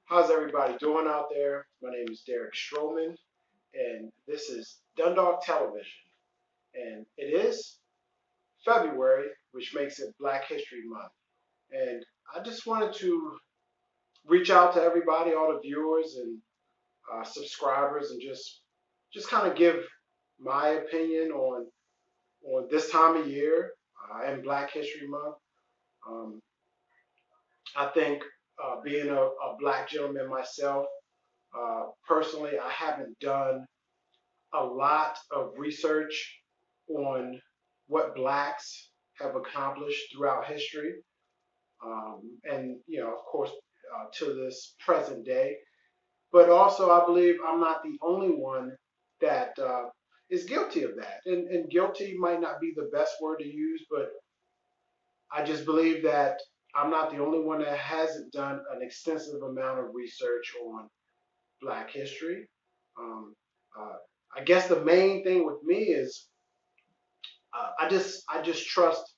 How's everybody doing out there? My name is Derek Stroman, and this is Dundalk Television. And it is February, which makes it Black History Month. And I just wanted to reach out to everybody, all the viewers and subscribers, and just kind of give my opinion on this time of year and Black History Month. Um, I think being a black gentleman myself, personally, I haven't done a lot of research on what blacks have accomplished throughout history, and of course, to this present day. But also, I believe I'm not the only one that is guilty of that. And guilty might not be the best word to use, but I just believe that I'm not the only one that hasn't done an extensive amount of research on Black history. Um, uh, I guess the main thing with me is I just trust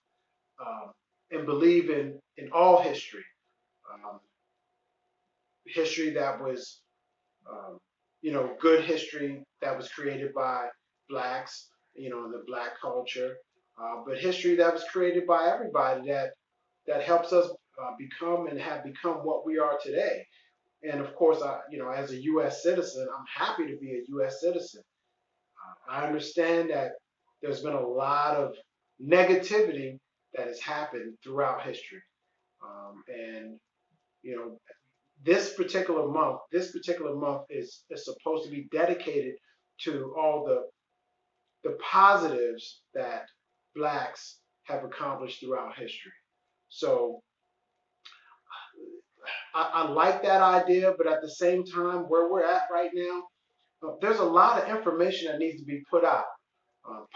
um, and believe in all history, um, history that was um, good history that was created by blacks, in the black culture, but history that was created by everybody that helps us become and have become what we are today. And of course, as a U.S. citizen, I'm happy to be a U.S. citizen. I understand that there's been a lot of negativity that has happened throughout history. And, you know, this particular month is supposed to be dedicated to all the positives that blacks have accomplished throughout history. So I like that idea, but at the same time, where we're at right now, there's a lot of information that needs to be put out,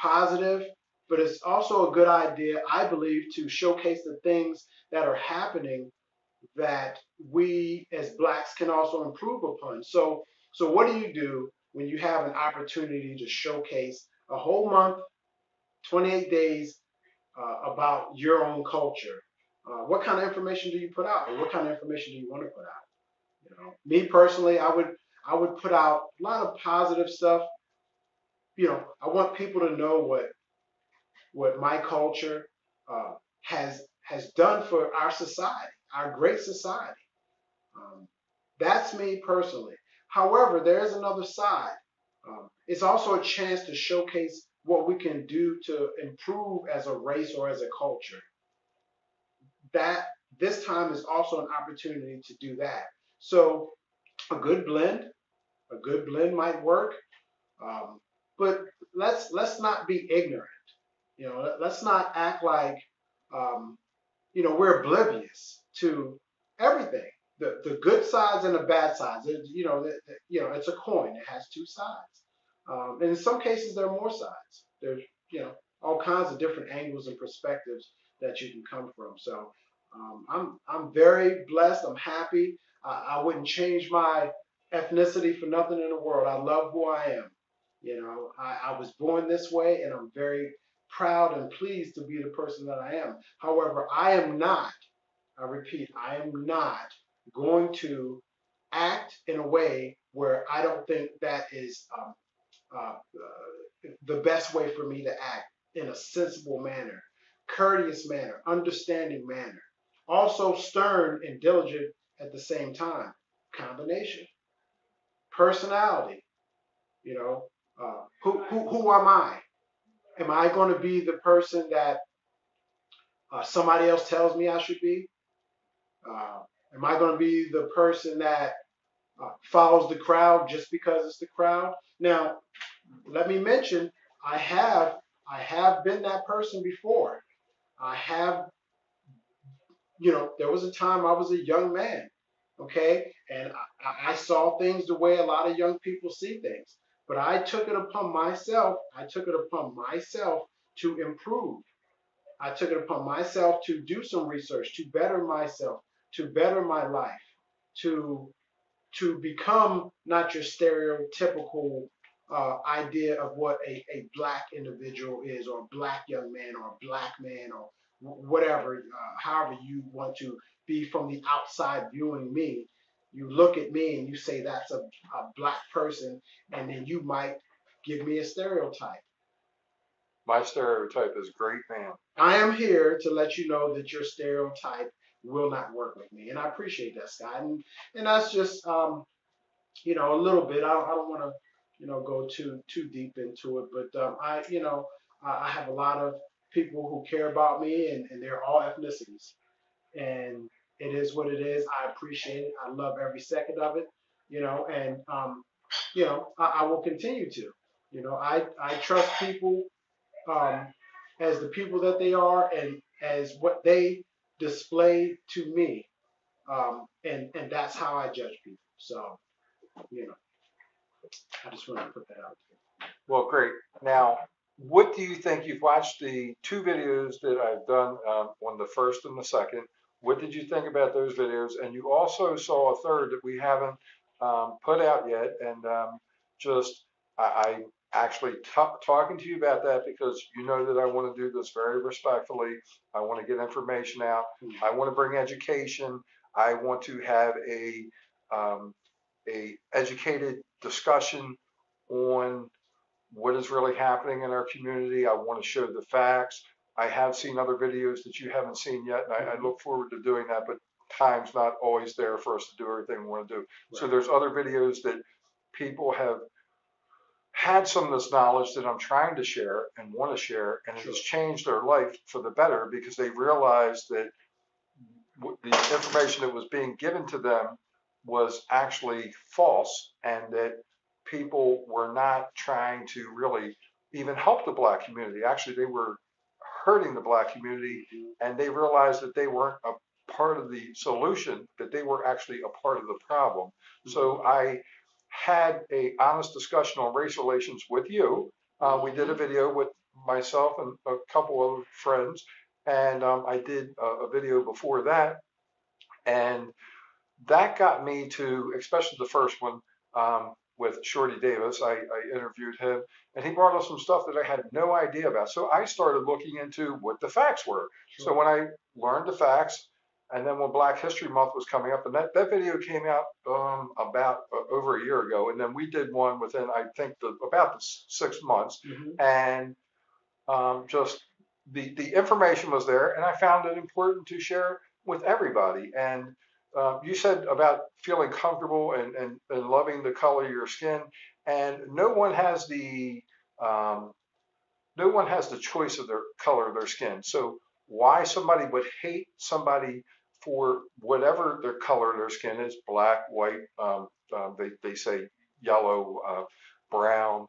positive, but it's also a good idea, I believe, to showcase the things that are happening that we as blacks can also improve upon. So what do you do when you have an opportunity to showcase a whole month, 28 days about your own culture? What kind of information do you put out, or what kind of information do you want to put out? Me personally, I would put out a lot of positive stuff. I want people to know what my culture has done for our society, our great society. Um, that's me personally. However, there is another side. It's also a chance to showcase what we can do to improve as a race or as a culture. That this time is also an opportunity to do that. So a good blend, a good blend might work. Um, but let's not be ignorant. Let's not act like we're oblivious to everything. The good sides and the bad sides. It's a coin. It has two sides. And in some cases, there are more sides. There's all kinds of different angles and perspectives that you can come from. So I'm very blessed. I'm happy. I wouldn't change my ethnicity for nothing in the world. I love who I am. I was born this way, and I'm very proud and pleased to be the person that I am. However, I am not, I repeat, I am not going to act in a way where I don't think that is the best way for me to act, in a sensible manner, courteous manner, understanding manner. Also stern and diligent at the same time. Combination. Personality. You know, who am I? Am I going to be the person that somebody else tells me I should be? Uh, am I going to be the person that follows the crowd just because it's the crowd? Now, let me mention, I have I have been that person before. I have, there was a time I was a young man, okay, and I saw things the way a lot of young people see things. But I took it upon myself. I took it upon myself to improve. I took it upon myself to do some research, to better myself, to better my life, to become not your stereotypical idea of what a black individual is, or a black young man, or a black man, or whatever, however you want to be from the outside viewing me. you look at me and you say that's a black person, and then you might give me a stereotype. My stereotype is great man. I am here to let you know that your stereotype will not work with me, and I appreciate that, Scott. And that's just a little bit. I don't want to go too deep into it, but I have a lot of people who care about me, and they're all ethnicities, and it is what it is. I appreciate it. I love every second of it, and I will continue to. I trust people um, as the people that they are and as what they display to me, and that's how I judge people. So I just want to put that out there. Well, great. Now, what do you think? You've watched the two videos that I've done on the first and the second. What did you think about those videos? And you also saw a third that we haven't put out yet. And just, I actually talking to you about that because you know that I want to do this very respectfully. I want to get information out. I want to bring education. I want to have um, a educated discussion on what is really happening in our community. I want to show the facts. I have seen other videos that you haven't seen yet, and I look forward to doing that, but time's not always there for us to do everything we want to do. Right. So there's other videos that people have had some of this knowledge that I'm trying to share and want to share, and it has changed their life for the better because they realized that the information that was being given to them was actually false, and that people were not trying to really even help the black community. Actually, they were hurting the black community, and they realized that they weren't a part of the solution, that they were actually a part of the problem. So I had a honest discussion on race relations with you. We did a video with myself and a couple of friends, and I did a video before that, and that got me to, especially the first one with Shorty Davis. I interviewed him, and he brought up some stuff that I had no idea about. So I started looking into what the facts were. Sure. So when I learned the facts, and then when Black History Month was coming up, and that video came out about over a year ago, and then we did one within, I think, about the 6 months, and just the information was there, and I found it important to share with everybody. And you said about feeling comfortable and loving the color of your skin, and no one has the choice of their color of their skin. So why somebody would hate somebody for whatever their color of their skin is, black, white, they say yellow, brown,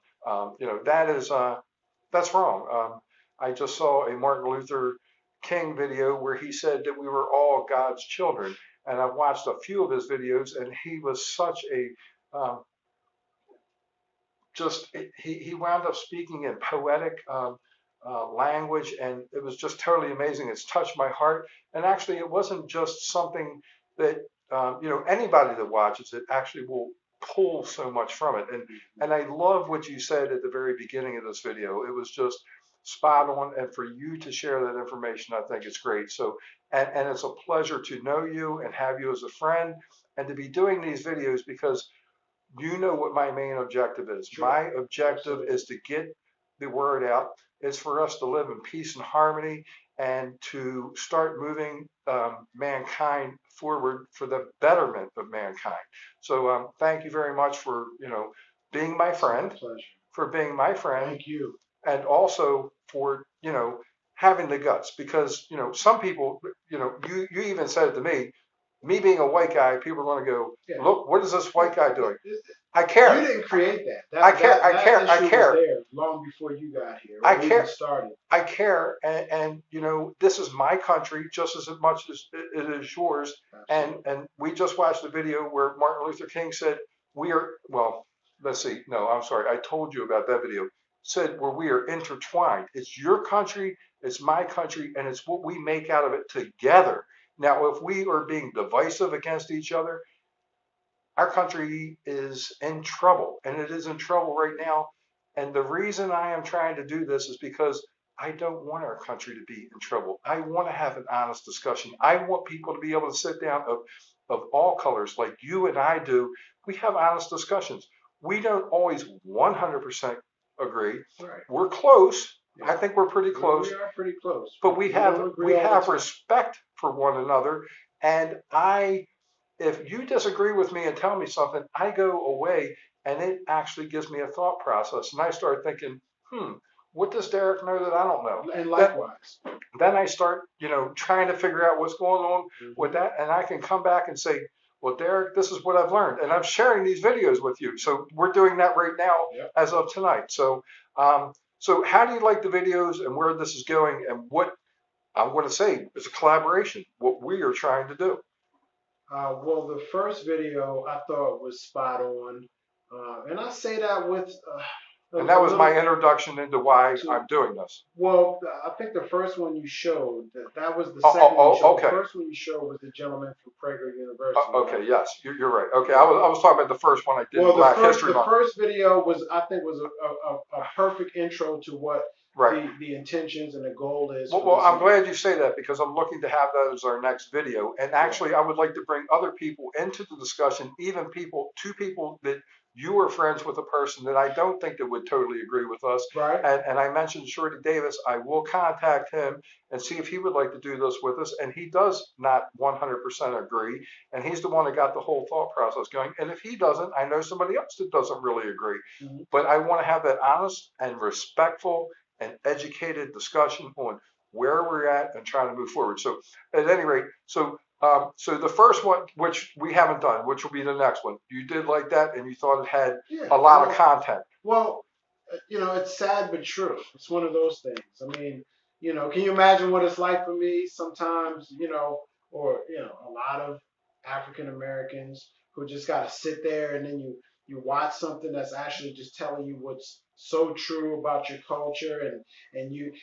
that's wrong. I just saw a Martin Luther King video where he said that we were all God's children. And I've watched a few of his videos, and he was such a he wound up speaking in poetic language, and it was just totally amazing. It's touched my heart, and actually, it wasn't just something that anybody that watches it actually will pull so much from it. And I love what you said at the very beginning of this video. It was just spot on, and for you to share that information, I think it's great. So, and it's a pleasure to know you and have you as a friend, and to be doing these videos because you know what my main objective is. Sure. My objective is to get the word out. It's for us to live in peace and harmony and to start moving mankind forward for the betterment of mankind. So thank you very much for being my friend. It's my pleasure. For being my friend. Thank you. And also for having the guts, because some people, you even said it to me being a white guy, people are going to go, look, what is this white guy doing? I care. You didn't create that. I care. I care. I care. Was there long before you got here. I care. Started. I care, and this is my country just as much as it is yours. Absolutely. And we just watched a video where Martin Luther King said, "We are well." Let's see. No, I'm sorry. I told you about that video. Said where we are intertwined. It's your country, it's my country, and it's what we make out of it together. Now, if we are being divisive against each other, our country is in trouble, and it is in trouble right now. And the reason I am trying to do this is because I don't want our country to be in trouble. I want to have an honest discussion. I want people to be able to sit down of all colors, like you and I do, we have honest discussions. We don't always 100% agree. Right. We're close. Yeah. I think we're pretty close. We are pretty close. But we don't agree all the have time. respect for one another. And if you disagree with me and tell me something, I go away and it actually gives me a thought process. And I start thinking, what does Derek know that I don't know? And likewise. Then I start, trying to figure out what's going on with that. And I can come back and say, well, Derek, this is what I've learned. And I'm sharing these videos with you. So we're doing that right now as of tonight. So, so how do you like the videos and where this is going and what I'm going to say is a collaboration, what we are trying to do? Well, the first video I thought was spot on. And I say that with... and that was my introduction into why I'm doing this. Well, I think the first one you showed, that was the second one you showed. Okay. The first one you showed was the gentleman from Prager University. Okay, right? Yes, you're right. Okay, I was talking about the first one I did. Well, the first video was, I think, was a perfect intro to what the intentions and the goal is. Well, I'm glad you say that because I'm looking to have that as our next video. And actually, I would like to bring other people into the discussion, even two people that you are friends with a person that I don't think that would totally agree with us. Right. And I mentioned Shorty Davis. I will contact him and see if he would like to do this with us. And he does not 100% agree. And he's the one that got the whole thought process going. And if he doesn't, I know somebody else that doesn't really agree. But I want to have that honest and respectful and educated discussion on where we're at and trying to move forward. So at any rate, so the first one, which we haven't done, which will be the next one, you did like that and you thought it had a lot of content. Well, it's sad but true. It's one of those things. I mean, can you imagine what it's like for me sometimes, or, a lot of African Americans who just got to sit there and then you watch something that's actually just telling you what's so true about your culture. And you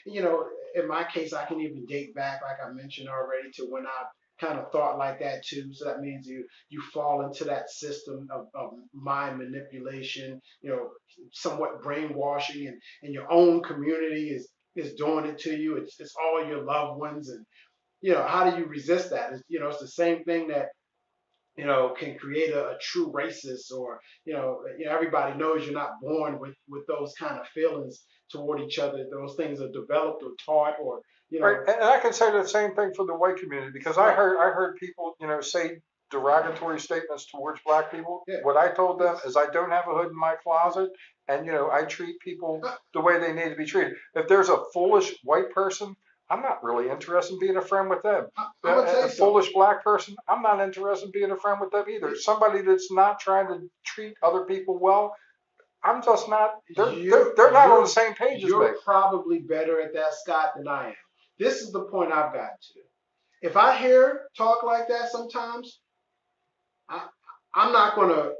in my case, I can even date back, like I mentioned already, to when I kind of thought like that too. So that means you fall into that system of mind manipulation, somewhat brainwashing, and your own community is doing it to you. It's all your loved ones. And, how do you resist that? It's the same thing that, can create a true racist, or, everybody knows you're not born with those kind of feelings toward each other. Those things are developed or taught, or, Right, and I can say the same thing for the white community because I heard people, say derogatory statements towards black people. Yeah. What I told them is I don't have a hood in my closet, and I treat people the way they need to be treated. If there's a foolish white person, I'm not really interested in being a friend with them. A foolish black person, I'm not interested in being a friend with them either. Somebody that's not trying to treat other people well, I'm just not. They're not on the same page as me. You're probably better at that, Scott, than I am. This is the point I've gotten to. If I hear talk like that sometimes, I'm not going to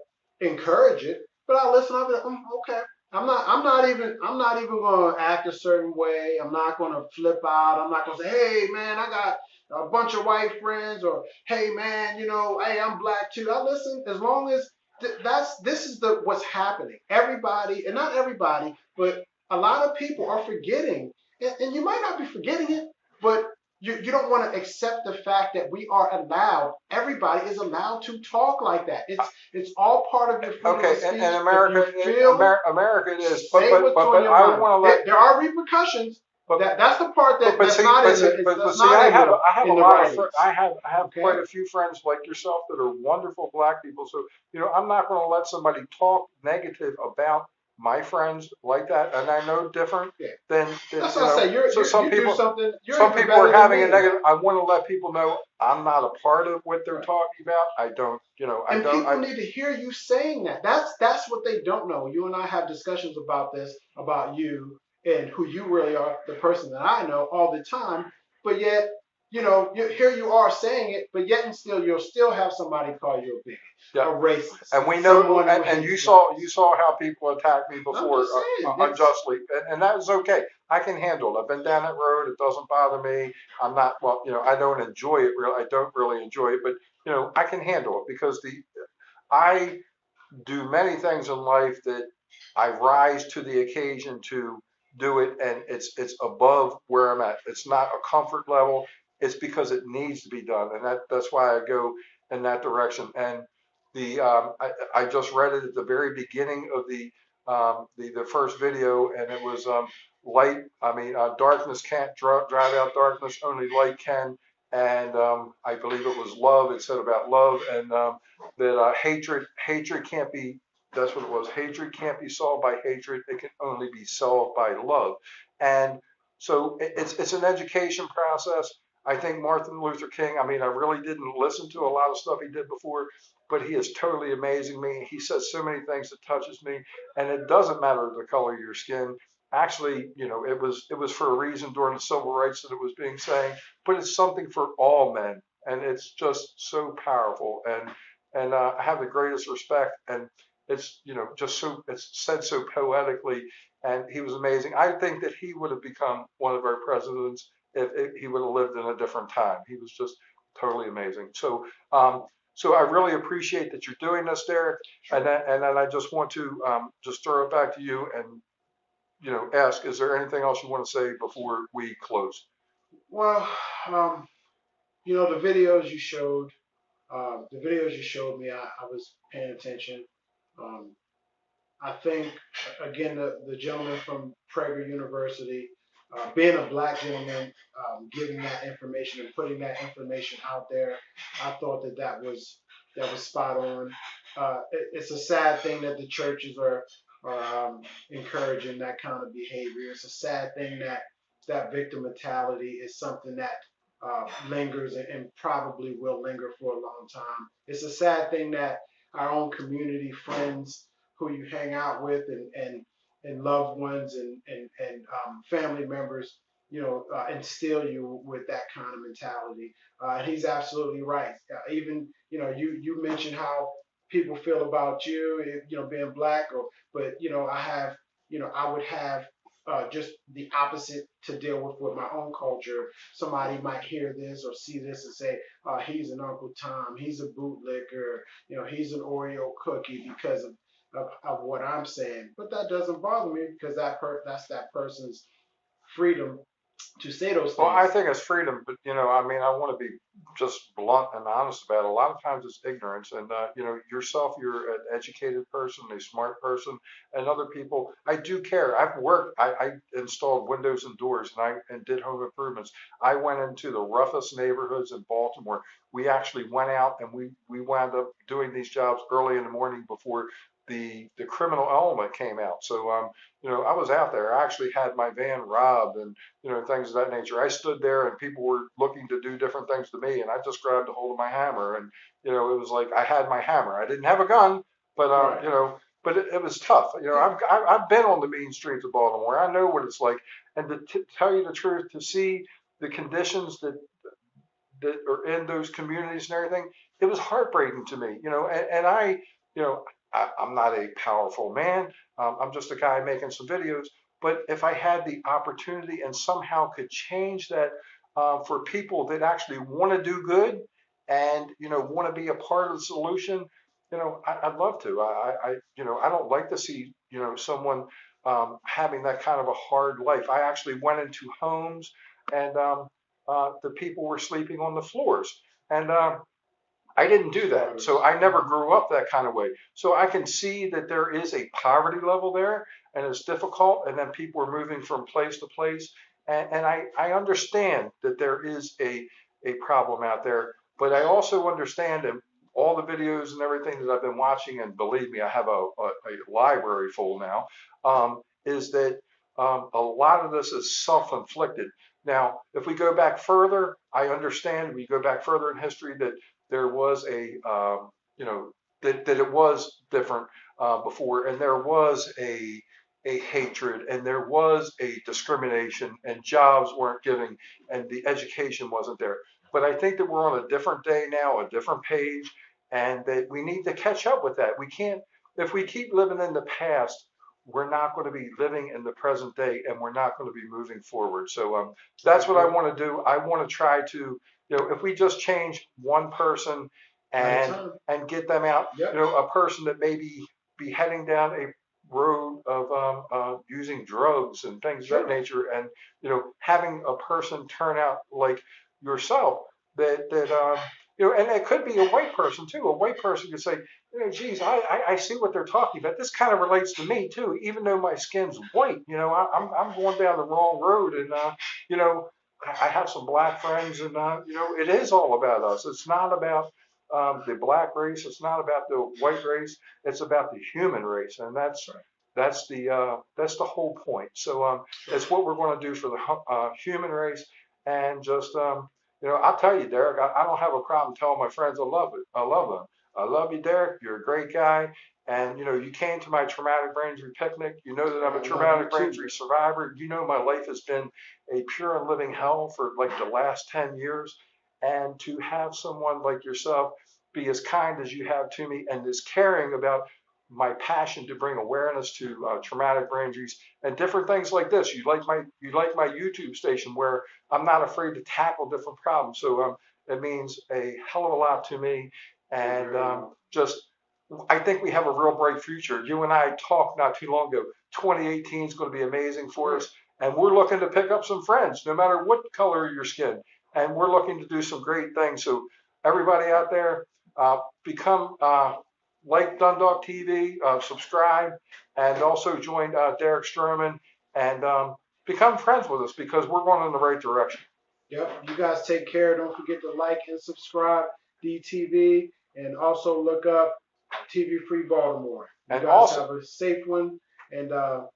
encourage it, but I listen. I'll be like, okay. I'm not even going to act a certain way. I'm not going to flip out. I'm not going to say, hey man, I got a bunch of white friends, or hey man, hey, I'm black too. I listen as long as this is what's happening. Everybody, and not everybody, but a lot of people are forgetting. And you might not be forgetting it, but you don't want to accept the fact that we are allowed. Everybody is allowed to talk like that. It's all part of your freedom of speech. And America it is. But I want to let there are repercussions. But that's the part that's not in it. I have quite a few friends like yourself that are wonderful black people. So I'm not going to let somebody talk negative about my friends like that, and I know different than that's what I say. some people are having a negative. I want to let people know I'm not a part of what they're talking about. I don't, people need to hear you saying that. That's what they don't know. You and I have discussions about this, about you and who you really are, the person that I know all the time. But yet, here you are saying it, but yet and still, you'll still have somebody call you a bigot, a racist. And we know, and you saw how people attacked me before unjustly, and that is okay. I can handle it. I've been down that road. It doesn't bother me. I'm not, I don't enjoy it. I don't really enjoy it, but I can handle it because I do many things in life that I rise to the occasion to do it, and it's above where I'm at. It's not a comfort level. It's because it needs to be done, and that's why I go in that direction. And I just read it at the very beginning of the first video, and it was light. I mean, darkness can't drive out darkness, only light can. And I believe it was love. It said about love, and that hatred can't be. That's what it was. Hatred can't be solved by hatred. It can only be solved by love. And so it's an education process. I think Martin Luther King, I mean, I really didn't listen to a lot of stuff he did before, but he is totally amazing me. He says so many things that touches me, and it doesn't matter the color of your skin. Actually, it was for a reason during the civil rights that it was being saying, but it's something for all men, and it's just so powerful. And I have the greatest respect, and it's just so it's said so poetically, and he was amazing. I think that he would have become one of our presidents if he would have lived in a different time. He was just totally amazing. So I really appreciate that you're doing this, Derek. And then I just want to just throw it back to you and ask, is there anything else you want to say before we close? Well, the videos you showed, me, I was paying attention. Um, I think, again, the gentleman from Prager University, being a black gentleman, giving that information and putting that information out there, I thought that was spot on. It's a sad thing that the churches are encouraging that kind of behavior. It's a sad thing that victim mentality is something that lingers and probably will linger for a long time. It's a sad thing that our own community, friends, who you hang out with, and loved ones, and family members, instill you with that kind of mentality. And he's absolutely right. Even you mentioned how people feel about you, being black, but I would have just the opposite to deal with my own culture. Somebody might hear this or see this and say, he's an Uncle Tom, he's a bootlicker, he's an Oreo cookie because of what I'm saying. But that doesn't bother me because that's that person's freedom to say those Well, I things. think it's freedom, but I mean, I want to be just blunt and honest about it. A lot of times it's ignorance, and yourself, you're an educated person, a smart person, and other people. I do care. I've worked. I installed windows and doors, and did home improvements. I went into the roughest neighborhoods in Baltimore. We actually went out and we wound up doing these jobs early in the morning before the criminal element came out. So I was out there. I actually had my van robbed and things of that nature. I stood there and people were looking to do different things to me, and I just grabbed a hold of my hammer, and it was like I had my hammer. I didn't have a gun, but Right. but it was tough. Yeah. I've been on the mean streets of Baltimore. I know what it's like, and to tell you the truth, to see the conditions that are in those communities and everything, it was heartbreaking to me. And you know, I'm not a powerful man. I'm just a guy making some videos. But if I had the opportunity and somehow could change that for people that actually want to do good and want to be a part of the solution, I'd love to. I don't like to see someone having that kind of a hard life. I actually went into homes and the people were sleeping on the floors, and I didn't do that. So Squatters. I never Mhm. grew up that kind of way. So I can see that there is a poverty level there and it's difficult. And then people are moving from place to place. And I understand that there is a problem out there. But I also understand that all the videos and everything that I've been watching, and believe me, I have a library full now, is that a lot of this is self-inflicted. Now, if we go back further, I understand we go back further in history that there was that it was different before, and there was a hatred, and there was a discrimination, and jobs weren't giving, and the education wasn't there. But I think that we're on a different day now, a different page, and that we need to catch up with that. We can't, if we keep living in the past, we're not going to be living in the present day, and we're not going to be moving forward. So I that's what I agree. want to do. I want to try to if we just change one person At a and time. get them out, Yep. a person that maybe be heading down a road of using drugs and things of that Sure. nature, and having a person turn out like yourself that You know, and it could be a white person too. A white person could say, you know, geez, I see what they're talking about. This kind of relates to me too, even though my skin's white. You know, I'm going down the wrong road, and you know, I have some black friends, and you know, it is all about us. It's not about the black race. It's not about the white race. It's about the human race, and that's the whole point. So it's what we're going to do for the human race, and just you know, I'll tell you, Derek, I don't have a problem telling my friends I love it. I love them. I love you, Derek. You're a great guy. And, you know, you came to my traumatic brain injury picnic. You know that I'm a traumatic brain injury survivor. You know my life has been a pure and living hell for like the last 10 years. And to have someone like yourself be as kind as you have to me and as caring about my passion to bring awareness to traumatic brain injuries and different things like this. You like my YouTube station where I'm not afraid to tackle different problems. So it means a hell of a lot to me. And just, I think we have a real bright future. You and I talked not too long ago. 2018 is going to be amazing for us. And we're looking to pick up some friends, no matter what color of your skin. And we're looking to do some great things. So everybody out there, become like Dundalk TV, subscribe, and also join Derek Stroman and become friends with us because we're going in the right direction. Yep. You guys take care. Don't forget to like and subscribe DTV, and also look up TV Free Baltimore. You And guys also, have a safe one, and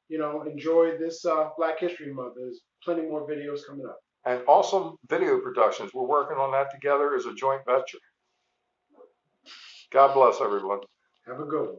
you know, enjoy this Black History Month. There's plenty more videos coming up. and Awesome Video Productions. We're working on that together as a joint venture. God bless everyone. Have a good one.